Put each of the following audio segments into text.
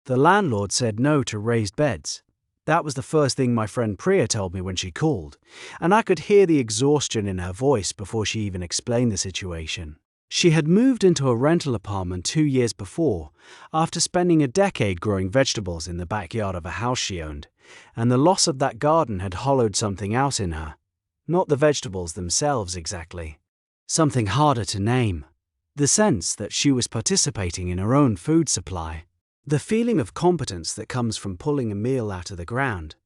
The landlord said no to raised beds. That was the first thing my friend Priya told me when she called, and I could hear the exhaustion in her voice before she even explained the situation. She had moved into a rental apartment 2 years before, after spending a decade growing vegetables in the backyard of a house she owned, and the loss of that garden had hollowed something out in her. Not the vegetables themselves exactly. Something harder to name. The sense that she was participating in her own food supply. The feeling of competence that comes from pulling a meal out of the ground.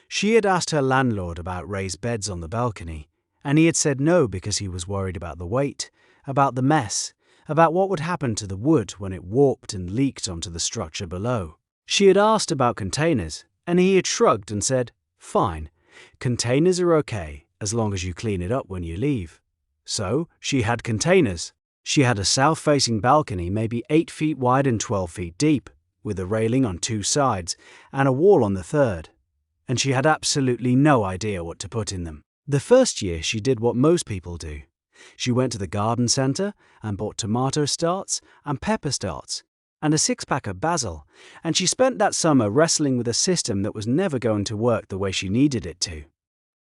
She had asked her landlord about raised beds on the balcony, and he had said no because he was worried about the weight, about the mess, about what would happen to the wood when it warped and leaked onto the structure below. She had asked about containers, and he had shrugged and said, "Fine, containers are okay as long as you clean it up when you leave." So, she had containers. She had a south-facing balcony maybe 8 feet wide and 12 feet deep, with a railing on 2 sides and a wall on the third. And she had absolutely no idea what to put in them. The first year she did what most people do. She went to the garden centre and bought tomato starts and pepper starts and a 6-pack of basil, and she spent that summer wrestling with a system that was never going to work the way she needed it to.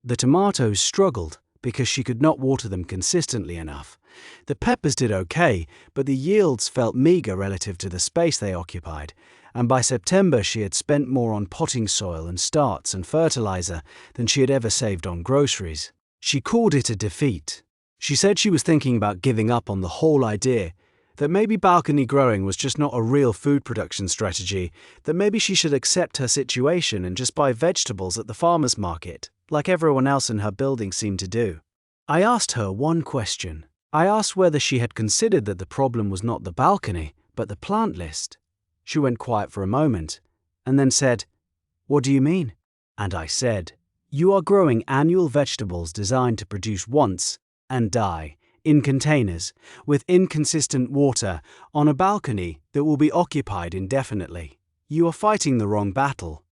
The tomatoes struggled because she could not water them consistently enough. The peppers did okay, but the yields felt meager relative to the space they occupied, and by September she had spent more on potting soil and starts and fertilizer than she had ever saved on groceries. She called it a defeat. She said she was thinking about giving up on the whole idea, that maybe balcony growing was just not a real food production strategy, that maybe she should accept her situation and just buy vegetables at the farmer's market, like everyone else in her building seemed to do. I asked her one question. I asked whether she had considered that the problem was not the balcony, but the plant list. She went quiet for a moment, and then said, "What do you mean?" And I said, "You are growing annual vegetables designed to produce once and die, in containers, with inconsistent water, on a balcony that will be occupied indefinitely. You are fighting the wrong battle.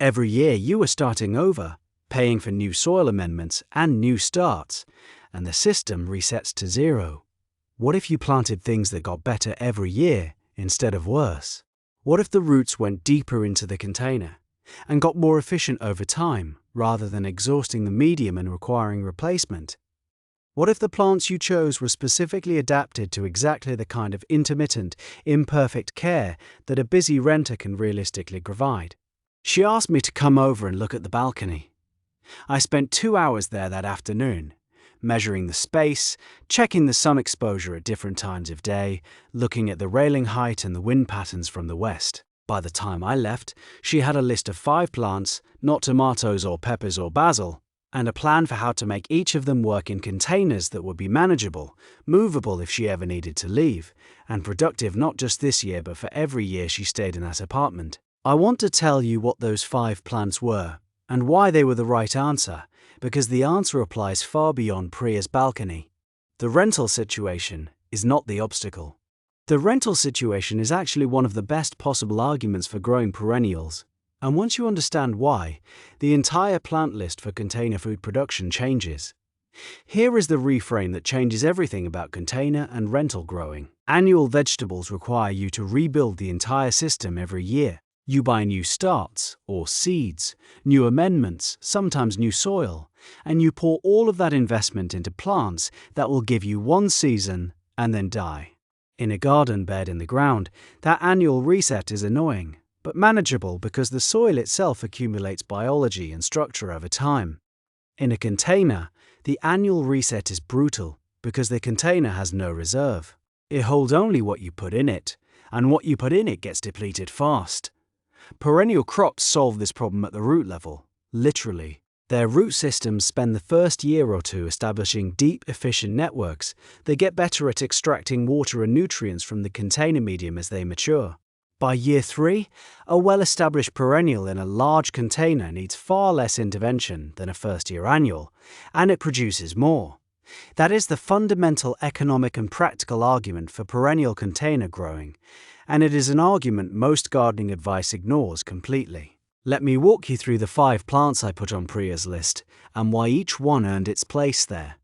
Every year you are starting over, paying for new soil amendments and new starts, and the system resets to zero. What if you planted things that got better every year instead of worse? What if the roots went deeper into the container and got more efficient over time rather than exhausting the medium and requiring replacement? What if the plants you chose were specifically adapted to exactly the kind of intermittent, imperfect care that a busy renter can realistically provide? She asked me to come over and look at the balcony. I spent 2 hours there that afternoon, measuring the space, checking the sun exposure at different times of day, looking at the railing height and the wind patterns from the west. By the time I left, she had a list of 5 plants, not tomatoes or peppers or basil, and a plan for how to make each of them work in containers that would be manageable, movable if she ever needed to leave, and productive not just this year but for every year she stayed in that apartment. I want to tell you what those 5 plants were, and why they were the right answer, because the answer applies far beyond Priya's balcony. The rental situation is not the obstacle. The rental situation is actually one of the best possible arguments for growing perennials, and once you understand why, the entire plant list for container food production changes. Here is the reframe that changes everything about container and rental growing. Annual vegetables require you to rebuild the entire system every year. You buy new starts, or seeds, new amendments, sometimes new soil, and you pour all of that investment into plants that will give you one season and then die. In a garden bed in the ground, that annual reset is annoying, but manageable because the soil itself accumulates biology and structure over time. In a container, the annual reset is brutal because the container has no reserve. It holds only what you put in it, and what you put in it gets depleted fast. Perennial crops solve this problem at the root level, literally. Their root systems spend the first year or two establishing deep, efficient networks. They get better at extracting water and nutrients from the container medium as they mature. By year 3, a well-established perennial in a large container needs far less intervention than a first-year annual, and it produces more. That is the fundamental economic and practical argument for perennial container growing, and it is an argument most gardening advice ignores completely. Let me walk you through the 5 plants I put on Priya's list and why each one earned its place there.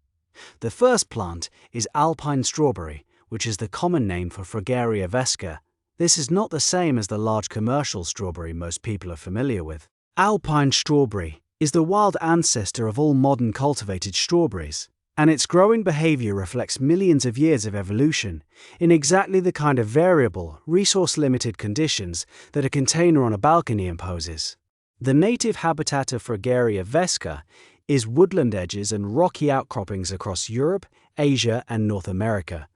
The first plant is Alpine strawberry, which is the common name for Fragaria vesca, This is not the same as the large commercial strawberry most people are familiar with. Alpine strawberry is the wild ancestor of all modern cultivated strawberries, and its growing behavior reflects millions of years of evolution in exactly the kind of variable, resource-limited conditions that a container on a balcony imposes. The native habitat of Fragaria vesca is woodland edges and rocky outcroppings across Europe, Asia, and North America,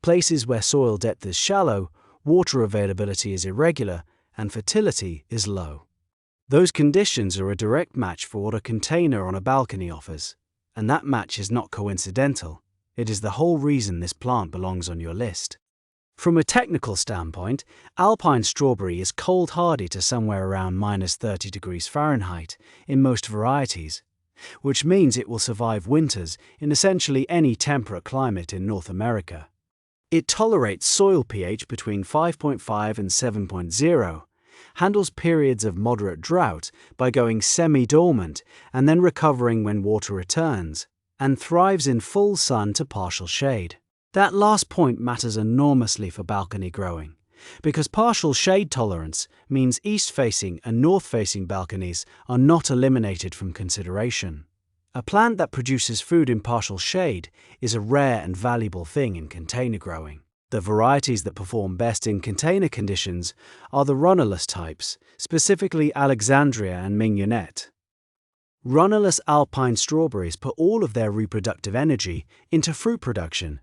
places where soil depth is shallow, water availability is irregular, and fertility is low. Those conditions are a direct match for what a container on a balcony offers, and that match is not coincidental. It is the whole reason this plant belongs on your list. From a technical standpoint, Alpine strawberry is cold hardy to somewhere around -30 degrees Fahrenheit in most varieties, which means it will survive winters in essentially any temperate climate in North America. It tolerates soil pH between 5.5 and 7.0, handles periods of moderate drought by going semi-dormant and then recovering when water returns, and thrives in full sun to partial shade. That last point matters enormously for balcony growing, because partial shade tolerance means east-facing and north-facing balconies are not eliminated from consideration. A plant that produces food in partial shade is a rare and valuable thing in container growing. The varieties that perform best in container conditions are the runnerless types, specifically Alexandria and Mignonette. Runnerless Alpine strawberries put all of their reproductive energy into fruit production,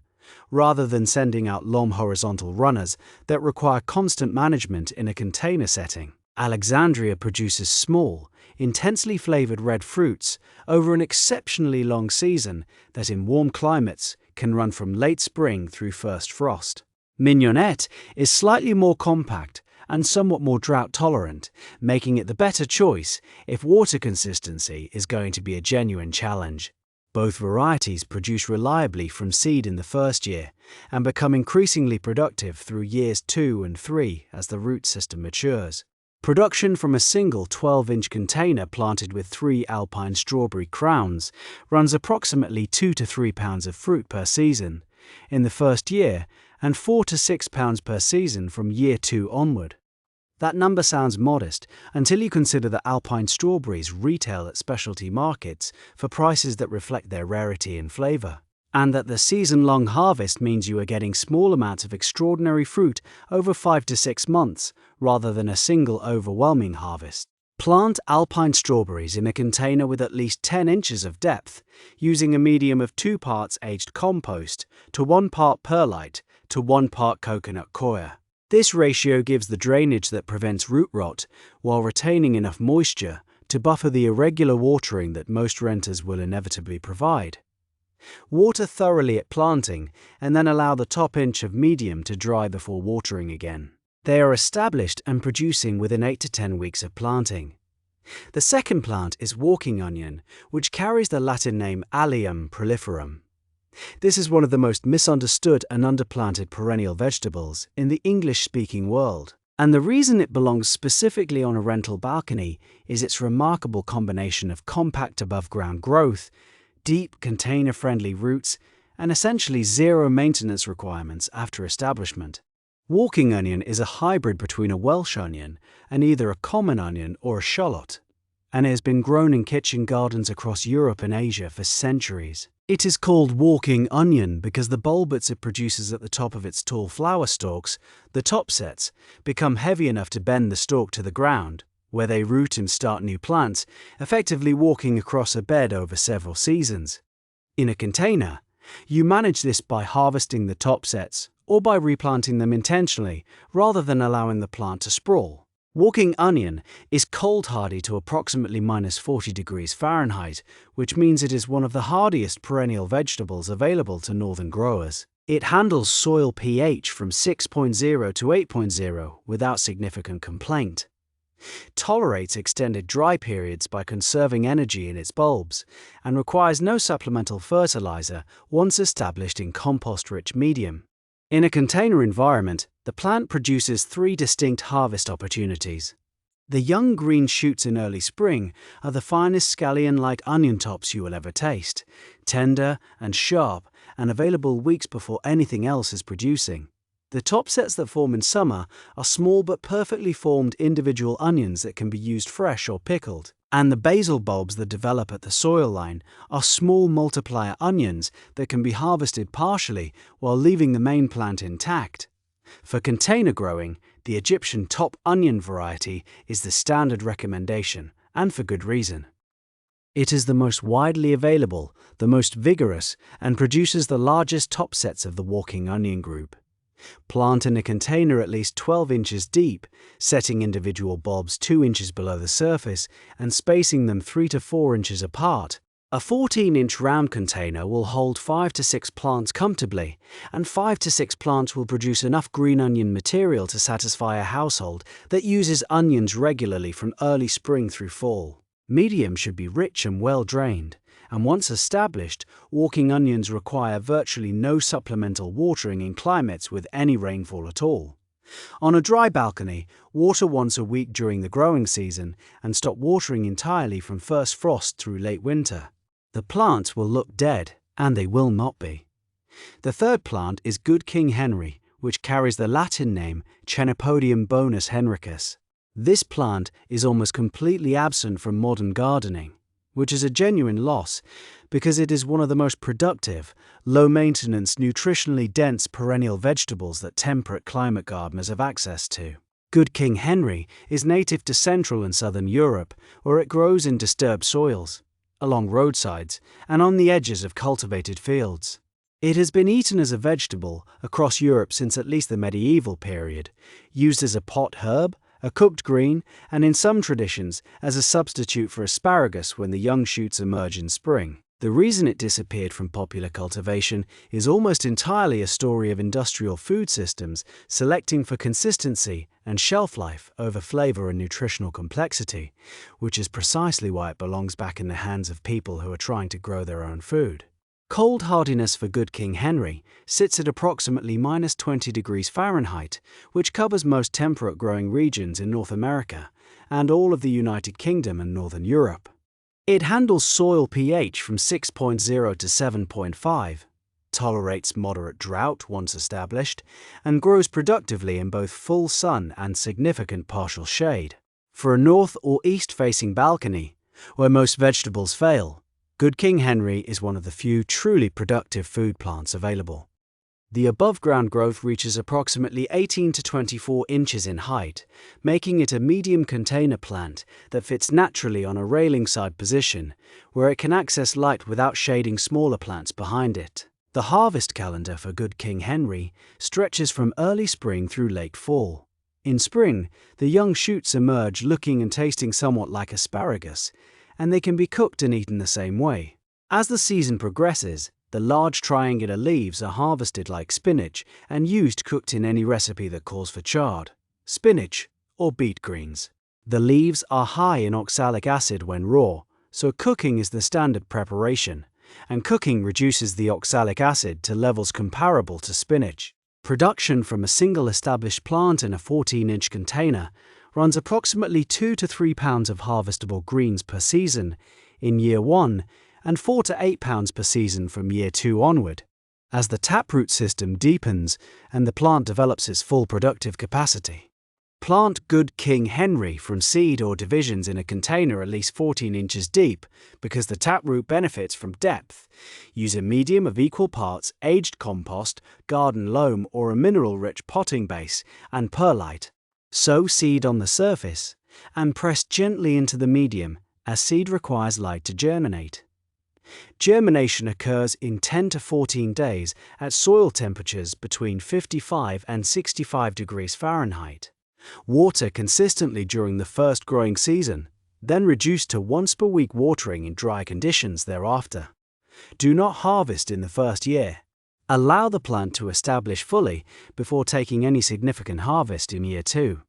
rather than sending out long horizontal runners that require constant management in a container setting. Alexandria produces small, intensely flavored red fruits over an exceptionally long season that in warm climates can run from late spring through first frost. Mignonette is slightly more compact and somewhat more drought tolerant, making it the better choice if water consistency is going to be a genuine challenge. Both varieties produce reliably from seed in the first year and become increasingly productive through years 2 and 3 as the root system matures. Production from a single 12-inch container planted with 3 Alpine strawberry crowns runs approximately 2 to 3 pounds of fruit per season in the first year and 4 to 6 pounds per season from year 2 onward. That number sounds modest until you consider that Alpine strawberries retail at specialty markets for prices that reflect their rarity and flavor, and that the season-long harvest means you are getting small amounts of extraordinary fruit over 5 to 6 months, rather than a single overwhelming harvest. Plant Alpine strawberries in a container with at least 10 inches of depth, using a medium of 2 parts aged compost to 1 part perlite to 1 part coconut coir. This ratio gives the drainage that prevents root rot while retaining enough moisture to buffer the irregular watering that most renters will inevitably provide. Water thoroughly at planting and then allow the top inch of medium to dry before watering again. They are established and producing within 8 to 10 weeks of planting. The second plant is walking onion, which carries the Latin name Allium proliferum. This is one of the most misunderstood and underplanted perennial vegetables in the English-speaking world. And the reason it belongs specifically on a rental balcony is its remarkable combination of compact above-ground growth, deep container-friendly roots, and essentially zero maintenance requirements after establishment. Walking onion is a hybrid between a Welsh onion and either a common onion or a shallot, and it has been grown in kitchen gardens across Europe and Asia for centuries. It is called walking onion because the bulbets it produces at the top of its tall flower stalks, the topsets, become heavy enough to bend the stalk to the ground, where they root and start new plants, effectively walking across a bed over several seasons. In a container, you manage this by harvesting the topsets or by replanting them intentionally rather than allowing the plant to sprawl. Walking onion is cold hardy to approximately -40 degrees Fahrenheit, which means it is one of the hardiest perennial vegetables available to northern growers. It handles soil pH from 6.0 to 8.0 without significant complaint, tolerates extended dry periods by conserving energy in its bulbs, and requires no supplemental fertilizer once established in compost-rich medium. In a container environment, the plant produces 3 distinct harvest opportunities. The young green shoots in early spring are the finest scallion-like onion tops you will ever taste, tender and sharp and available weeks before anything else is producing. The top sets that form in summer are small but perfectly formed individual onions that can be used fresh or pickled. And the basal bulbs that develop at the soil line are small multiplier onions that can be harvested partially while leaving the main plant intact. For container growing, the Egyptian top onion variety is the standard recommendation, and for good reason. It is the most widely available, the most vigorous, and produces the largest top sets of the walking onion group. Plant in a container at least 12 inches deep, setting individual bulbs 2 inches below the surface and spacing them 3 to 4 inches apart. A 14-inch round container will hold 5 to 6 plants comfortably, and 5 to 6 plants will produce enough green onion material to satisfy a household that uses onions regularly from early spring through fall. Medium should be rich and well drained, and once established, walking onions require virtually no supplemental watering in climates with any rainfall at all. On a dry balcony, water once a week during the growing season and stop watering entirely from first frost through late winter. The plants will look dead, and they will not be. The third plant is Good King Henry, which carries the Latin name Chenopodium bonus henricus. This plant is almost completely absent from modern gardening, which is a genuine loss because it is one of the most productive, low-maintenance, nutritionally dense perennial vegetables that temperate climate gardeners have access to. Good King Henry is native to Central and Southern Europe, where it grows in disturbed soils, along roadsides, and on the edges of cultivated fields. It has been eaten as a vegetable across Europe since at least the medieval period, used as a pot herb, a cooked green, and in some traditions as a substitute for asparagus when the young shoots emerge in spring. The reason it disappeared from popular cultivation is almost entirely a story of industrial food systems selecting for consistency and shelf life over flavor and nutritional complexity, which is precisely why it belongs back in the hands of people who are trying to grow their own food. Cold hardiness for Good King Henry sits at approximately -20 degrees Fahrenheit, which covers most temperate growing regions in North America and all of the United Kingdom and Northern Europe. It handles soil pH from 6.0 to 7.5, tolerates moderate drought once established, and grows productively in both full sun and significant partial shade. For a north or east-facing balcony, where most vegetables fail, Good King Henry is one of the few truly productive food plants available. The above-ground growth reaches approximately 18 to 24 inches in height, making it a medium container plant that fits naturally on a railing side position, where it can access light without shading smaller plants behind it. The harvest calendar for Good King Henry stretches from early spring through late fall. In spring, the young shoots emerge looking and tasting somewhat like asparagus, and they can be cooked and eaten the same way. As the season progresses, the large triangular leaves are harvested like spinach and used cooked in any recipe that calls for chard, spinach, or beet greens. The leaves are high in oxalic acid when raw, so cooking is the standard preparation, and cooking reduces the oxalic acid to levels comparable to spinach. Production from a single established plant in a 14-inch container runs approximately 2 to 3 pounds of harvestable greens per season in year 1 and 4 to 8 pounds per season from year 2 onward. As the taproot system deepens and the plant develops its full productive capacity. Plant Good King Henry from seed or divisions in a container at least 14 inches deep because the taproot benefits from depth. Use a medium of equal parts aged compost, garden loam or a mineral-rich potting base and perlite. Sow seed on the surface and press gently into the medium as seed requires light to germinate. Germination occurs in 10 to 14 days at soil temperatures between 55 and 65 degrees Fahrenheit. Water consistently during the first growing season, then reduce to once per week watering in dry conditions thereafter. Do not harvest in the first year. Allow the plant to establish fully before taking any significant harvest in year 2.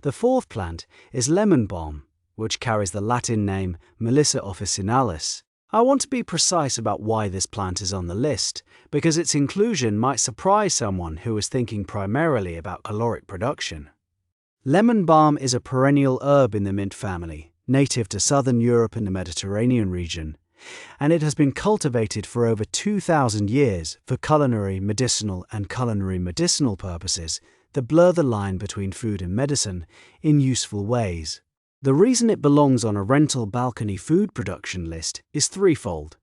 The fourth plant is lemon balm, which carries the Latin name Melissa officinalis. I want to be precise about why this plant is on the list, because its inclusion might surprise someone who is thinking primarily about caloric production. Lemon balm is a perennial herb in the mint family, native to southern Europe and the Mediterranean region, and it has been cultivated for over 2,000 years for culinary medicinal purposes that blur the line between food and medicine in useful ways. The reason it belongs on a rental balcony food production list is threefold.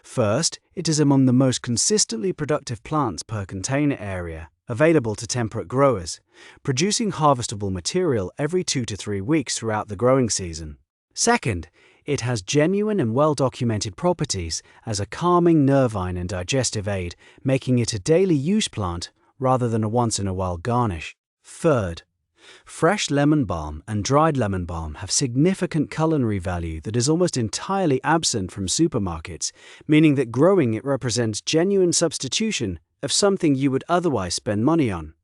First, it is among the most consistently productive plants per container area available to temperate growers, producing harvestable material every 2 to 3 weeks throughout the growing season. Second, it has genuine and well-documented properties as a calming, nervine and digestive aid, making it a daily use plant rather than a once-in-a-while garnish. Third, fresh lemon balm and dried lemon balm have significant culinary value that is almost entirely absent from supermarkets, meaning that growing it represents genuine substitution of something you would otherwise spend money on.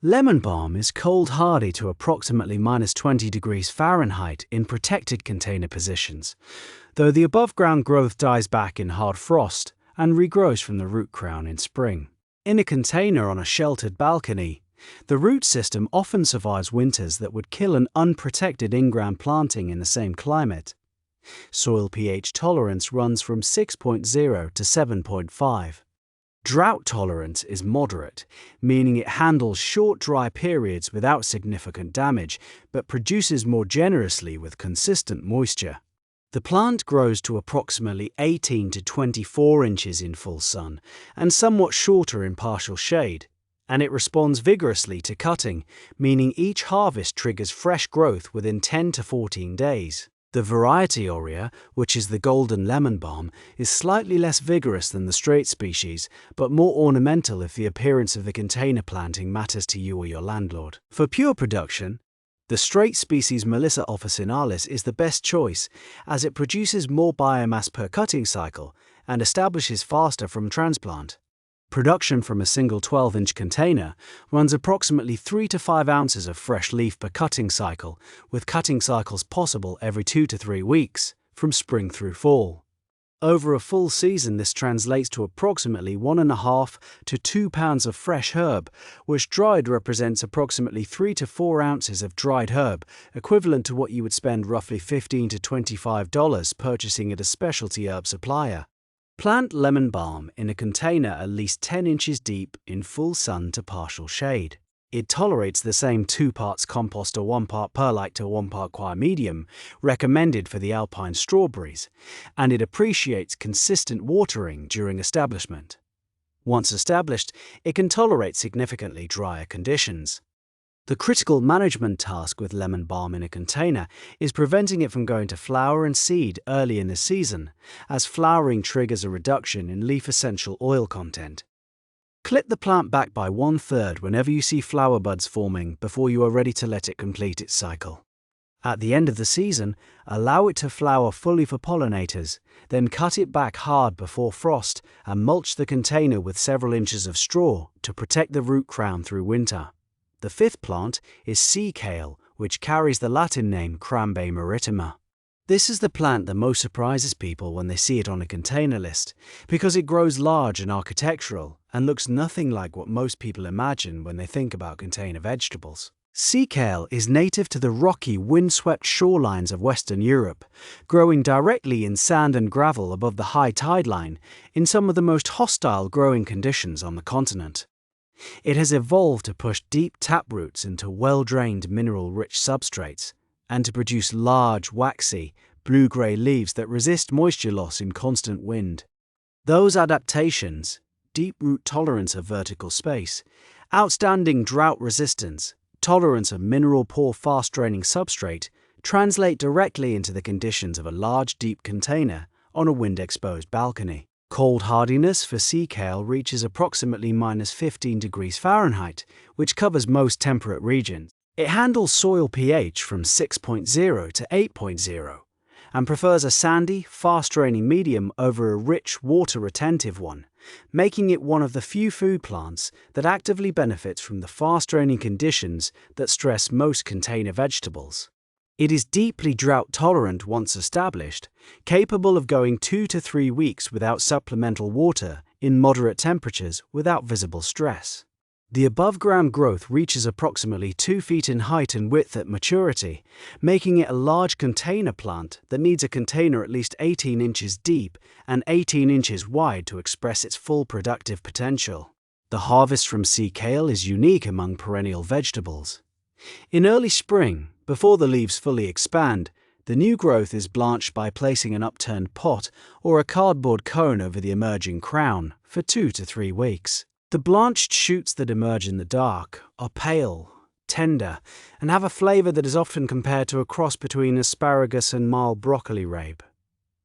Lemon balm is cold hardy to approximately -20 degrees Fahrenheit in protected container positions, though the above-ground growth dies back in hard frost and regrows from the root crown in spring. In a container on a sheltered balcony, the root system often survives winters that would kill an unprotected in-ground planting in the same climate. Soil pH tolerance runs from 6.0 to 7.5. Drought tolerance is moderate, meaning it handles short dry periods without significant damage, but produces more generously with consistent moisture. The plant grows to approximately 18 to 24 inches in full sun and somewhat shorter in partial shade, and it responds vigorously to cutting, meaning each harvest triggers fresh growth within 10 to 14 days. The variety aurea, which is the golden lemon balm, is slightly less vigorous than the straight species, but more ornamental if the appearance of the container planting matters to you or your landlord. For pure production, the straight species Melissa officinalis is the best choice, as it produces more biomass per cutting cycle and establishes faster from transplant. Production from a single 12-inch container runs approximately 3 to 5 ounces of fresh leaf per cutting cycle, with cutting cycles possible every 2 to 3 weeks, from spring through fall. Over a full season, this translates to approximately 1.5 to 2 pounds of fresh herb, which dried represents approximately 3 to 4 ounces of dried herb, equivalent to what you would spend roughly $15 to $25 purchasing at a specialty herb supplier. Plant lemon balm in a container at least 10 inches deep in full sun to partial shade. It tolerates the same 2 parts compost or 1 part perlite to 1 part coir medium recommended for the Alpine strawberries, and it appreciates consistent watering during establishment. Once established, it can tolerate significantly drier conditions. The critical management task with lemon balm in a container is preventing it from going to flower and seed early in the season, as flowering triggers a reduction in leaf essential oil content. Clip the plant back by 1/3 whenever you see flower buds forming before you are ready to let it complete its cycle. At the end of the season, allow it to flower fully for pollinators, then cut it back hard before frost and mulch the container with several inches of straw to protect the root crown through winter. The 5th plant is sea kale, which carries the Latin name Crambe maritima. This is the plant that most surprises people when they see it on a container list, because it grows large and architectural and looks nothing like what most people imagine when they think about container vegetables. Sea kale is native to the rocky, windswept shorelines of Western Europe, growing directly in sand and gravel above the high tide line in some of the most hostile growing conditions on the continent. It has evolved to push deep taproots into well-drained mineral-rich substrates and to produce large, waxy, blue-grey leaves that resist moisture loss in constant wind. Those adaptations, deep root tolerance of vertical space, outstanding drought resistance, tolerance of mineral-poor fast-draining substrate, translate directly into the conditions of a large, deep container on a wind-exposed balcony. Cold hardiness for sea kale reaches approximately -15 degrees Fahrenheit, which covers most temperate regions. It handles soil pH from 6.0 to 8.0 and prefers a sandy, fast-draining medium over a rich, water-retentive one, making it one of the few food plants that actively benefits from the fast-draining conditions that stress most container vegetables. It is deeply drought-tolerant once established, capable of going 2 to 3 weeks without supplemental water in moderate temperatures without visible stress. The above-ground growth reaches approximately 2 feet in height and width at maturity, making it a large container plant that needs a container at least 18 inches deep and 18 inches wide to express its full productive potential. The harvest from sea kale is unique among perennial vegetables. In early spring, before the leaves fully expand, the new growth is blanched by placing an upturned pot or a cardboard cone over the emerging crown for 2 to 3 weeks. The blanched shoots that emerge in the dark are pale, tender, and have a flavor that is often compared to a cross between asparagus and mild broccoli rabe.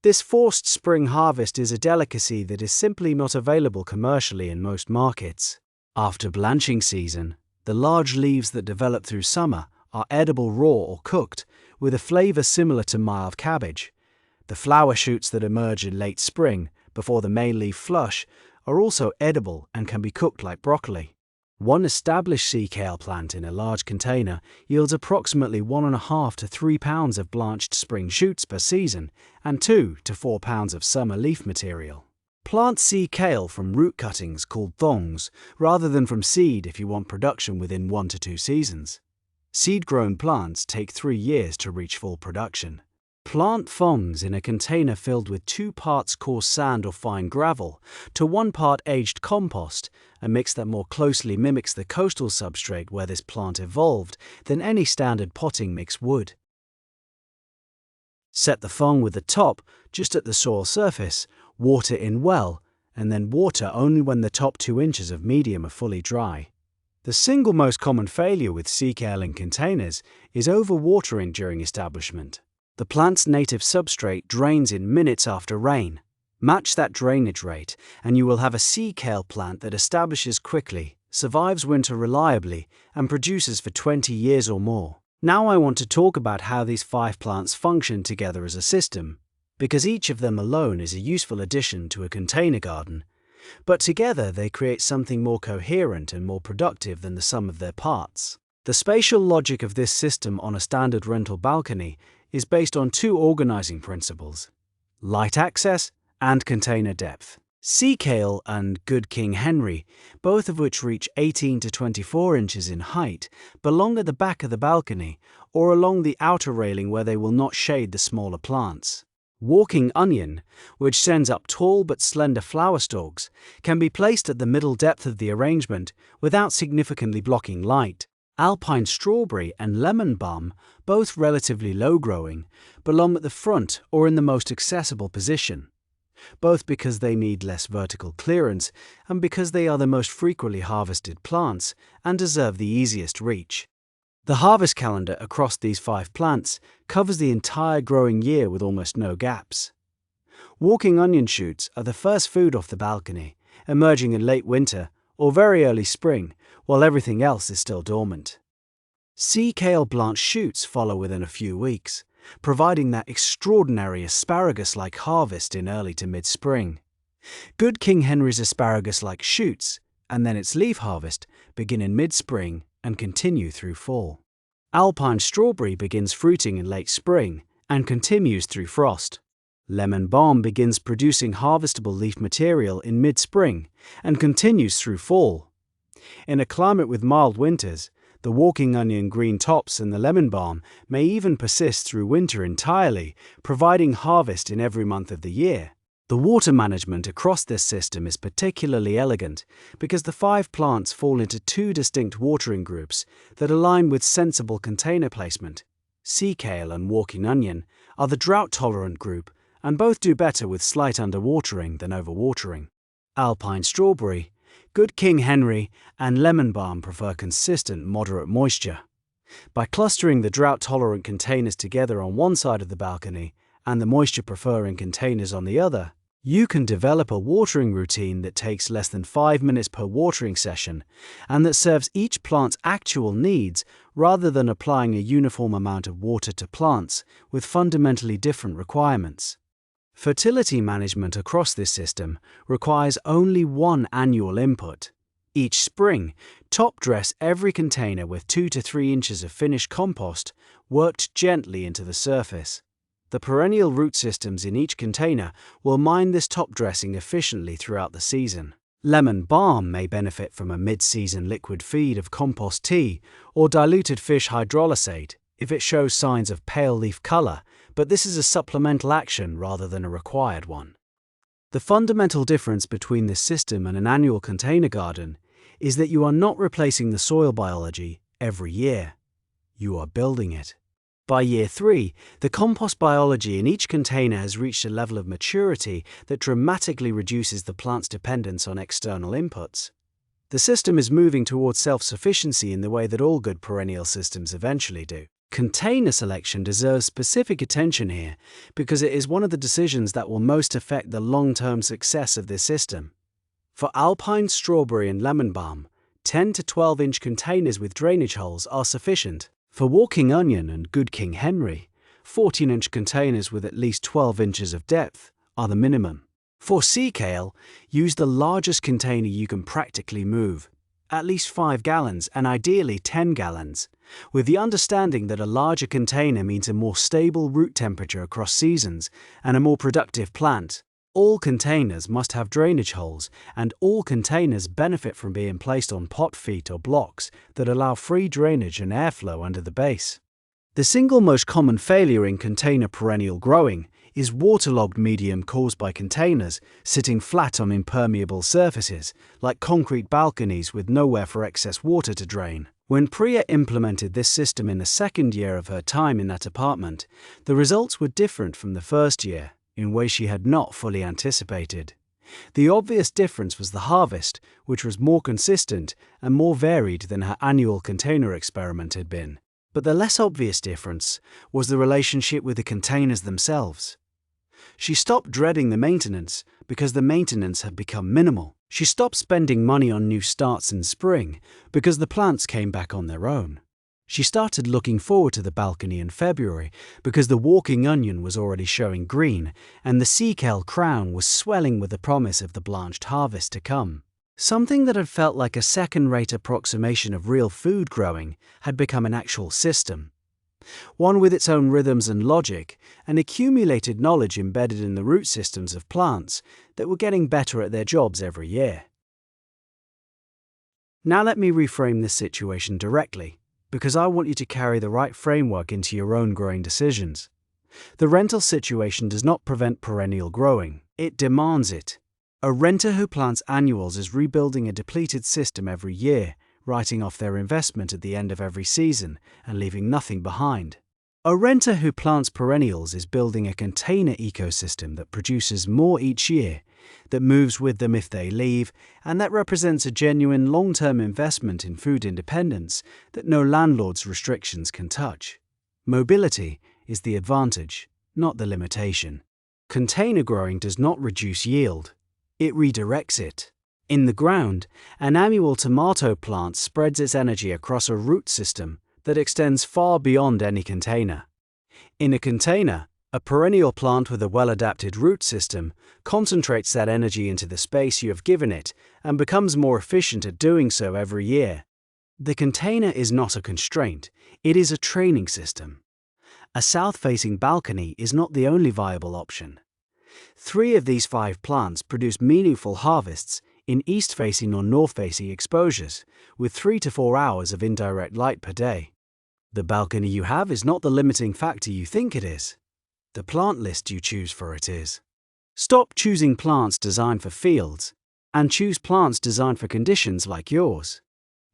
This forced spring harvest is a delicacy that is simply not available commercially in most markets. After blanching season, the large leaves that develop through summer are edible raw or cooked, with a flavor similar to mild cabbage. The flower shoots that emerge in late spring, before the main leaf flush, are also edible and can be cooked like broccoli. One established sea kale plant in a large container yields approximately 1.5 to 3 pounds of blanched spring shoots per season and 2 to 4 pounds of summer leaf material. Plant sea kale from root cuttings called thongs rather than from seed if you want production within 1 to 2 seasons. Seed-grown plants take 3 years to reach full production. Plant thongs in a container filled with 2 parts coarse sand or fine gravel to 1 part aged compost, a mix that more closely mimics the coastal substrate where this plant evolved than any standard potting mix would. Set the thong with the top just at the soil surface, water in well, and then water only when the top 2 inches of medium are fully dry. The single most common failure with sea kale in containers is overwatering during establishment. The plant's native substrate drains in minutes after rain. Match that drainage rate, and you will have a sea kale plant that establishes quickly, survives winter reliably, and produces for 20 years or more. Now I want to talk about how these 5 plants function together as a system, because each of them alone is a useful addition to a container garden, but together they create something more coherent and more productive than the sum of their parts. The spatial logic of this system on a standard rental balcony is based on 2 organizing principles: light access and container depth. Sea kale and Good King Henry, both of which reach 18 to 24 inches in height, belong at the back of the balcony or along the outer railing where they will not shade the smaller plants. Walking onion, which sends up tall but slender flower stalks, can be placed at the middle depth of the arrangement without significantly blocking light. Alpine strawberry and lemon balm, both relatively low-growing, belong at the front or in the most accessible position, both because they need less vertical clearance and because they are the most frequently harvested plants and deserve the easiest reach. The harvest calendar across these 5 plants covers the entire growing year with almost no gaps. Walking onion shoots are the first food off the balcony, emerging in late winter or very early spring, while everything else is still dormant. Sea kale blanched shoots follow within a few weeks, providing that extraordinary asparagus-like harvest in early to mid-spring. Good King Henry's asparagus-like shoots, and then its leaf harvest, begin in mid-spring and continue through fall. Alpine strawberry begins fruiting in late spring and continues through frost. Lemon balm begins producing harvestable leaf material in mid-spring and continues through fall. In a climate with mild winters, the walking onion green tops and the lemon balm may even persist through winter entirely, providing harvest in every month of the year. The water management across this system is particularly elegant because the 5 plants fall into 2 distinct watering groups that align with sensible container placement. Sea kale and walking onion are the drought-tolerant group, and both do better with slight underwatering than overwatering. Alpine strawberry, Good King Henry, and lemon balm prefer consistent, moderate moisture. By clustering the drought-tolerant containers together on one side of the balcony and the moisture-preferring containers on the other, you can develop a watering routine that takes less than 5 minutes per watering session and that serves each plant's actual needs rather than applying a uniform amount of water to plants with fundamentally different requirements. Fertility management across this system requires only one annual input. Each spring, top dress every container with 2 to 3 inches of finished compost worked gently into the surface. The perennial root systems in each container will mine this top dressing efficiently throughout the season. Lemon balm may benefit from a mid-season liquid feed of compost tea or diluted fish hydrolysate if it shows signs of pale leaf color, but this is a supplemental action rather than a required one. The fundamental difference between this system and an annual container garden is that you are not replacing the soil biology every year. You are building it. By year 3, the compost biology in each container has reached a level of maturity that dramatically reduces the plant's dependence on external inputs. The system is moving towards self-sufficiency in the way that all good perennial systems eventually do. Container selection deserves specific attention here because it is one of the decisions that will most affect the long-term success of this system. For Alpine strawberry and lemon balm, 10 to 12-inch containers with drainage holes are sufficient. For walking onion and good King Henry, 14-inch containers with at least 12 inches of depth are the minimum. For sea kale, use the largest container you can practically move, at least 5 gallons and ideally 10 gallons, with the understanding that a larger container means a more stable root temperature across seasons and a more productive plant. All containers must have drainage holes, and all containers benefit from being placed on pot feet or blocks that allow free drainage and airflow under the base. The single most common failure in container perennial growing is waterlogged medium caused by containers sitting flat on impermeable surfaces, like concrete balconies with nowhere for excess water to drain. When Priya implemented this system in the second year of her time in that apartment, the results were different from the first year, in ways she had not fully anticipated. The obvious difference was the harvest, which was more consistent and more varied than her annual container experiment had been. But the less obvious difference was the relationship with the containers themselves. She stopped dreading the maintenance because the maintenance had become minimal. She stopped spending money on new starts in spring because the plants came back on their own. She started looking forward to the balcony in February because the walking onion was already showing green and the sea kale crown was swelling with the promise of the blanched harvest to come. Something that had felt like a second-rate approximation of real food growing had become an actual system. One with its own rhythms and logic, and accumulated knowledge embedded in the root systems of plants that were getting better at their jobs every year. Now let me reframe this situation directly, because I want you to carry the right framework into your own growing decisions. The rental situation does not prevent perennial growing, it demands it. A renter who plants annuals is rebuilding a depleted system every year, writing off their investment at the end of every season and leaving nothing behind. A renter who plants perennials is building a container ecosystem that produces more each year, that moves with them if they leave, and that represents a genuine long-term investment in food independence that no landlord's restrictions can touch. Mobility is the advantage, not the limitation. Container growing does not reduce yield. It redirects it. In the ground, an annual tomato plant spreads its energy across a root system that extends far beyond any container. In a container, a perennial plant with a well-adapted root system concentrates that energy into the space you have given it and becomes more efficient at doing so every year. The container is not a constraint, it is a training system. A south-facing balcony is not the only viable option. 3 of these 5 plants produce meaningful harvests in east-facing or north-facing exposures, with 3 to 4 hours of indirect light per day. The balcony you have is not the limiting factor you think it is. The plant list you choose for it is. Stop choosing plants designed for fields, and choose plants designed for conditions like yours.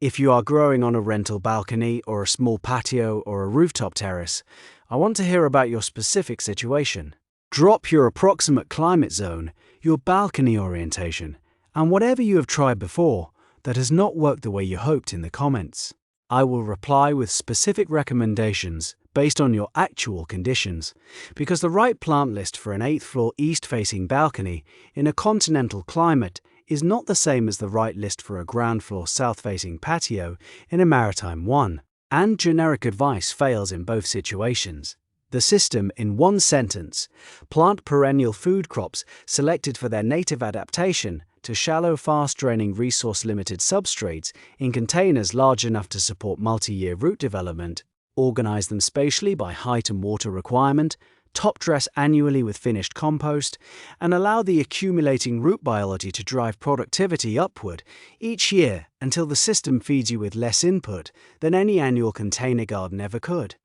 If you are growing on a rental balcony or a small patio or a rooftop terrace, I want to hear about your specific situation. Drop your approximate climate zone, your balcony orientation, and whatever you have tried before that has not worked the way you hoped in the comments. I will reply with specific recommendations based on your actual conditions, because the right plant list for an 8th floor east-facing balcony in a continental climate is not the same as the right list for a ground floor south-facing patio in a maritime one, and generic advice fails in both situations. The system, in one sentence, plant perennial food crops selected for their native adaptation to shallow, fast-draining, resource-limited substrates in containers large enough to support multi-year root development, organize them spatially by height and water requirement, top dress annually with finished compost, and allow the accumulating root biology to drive productivity upward each year until the system feeds you with less input than any annual container garden ever could.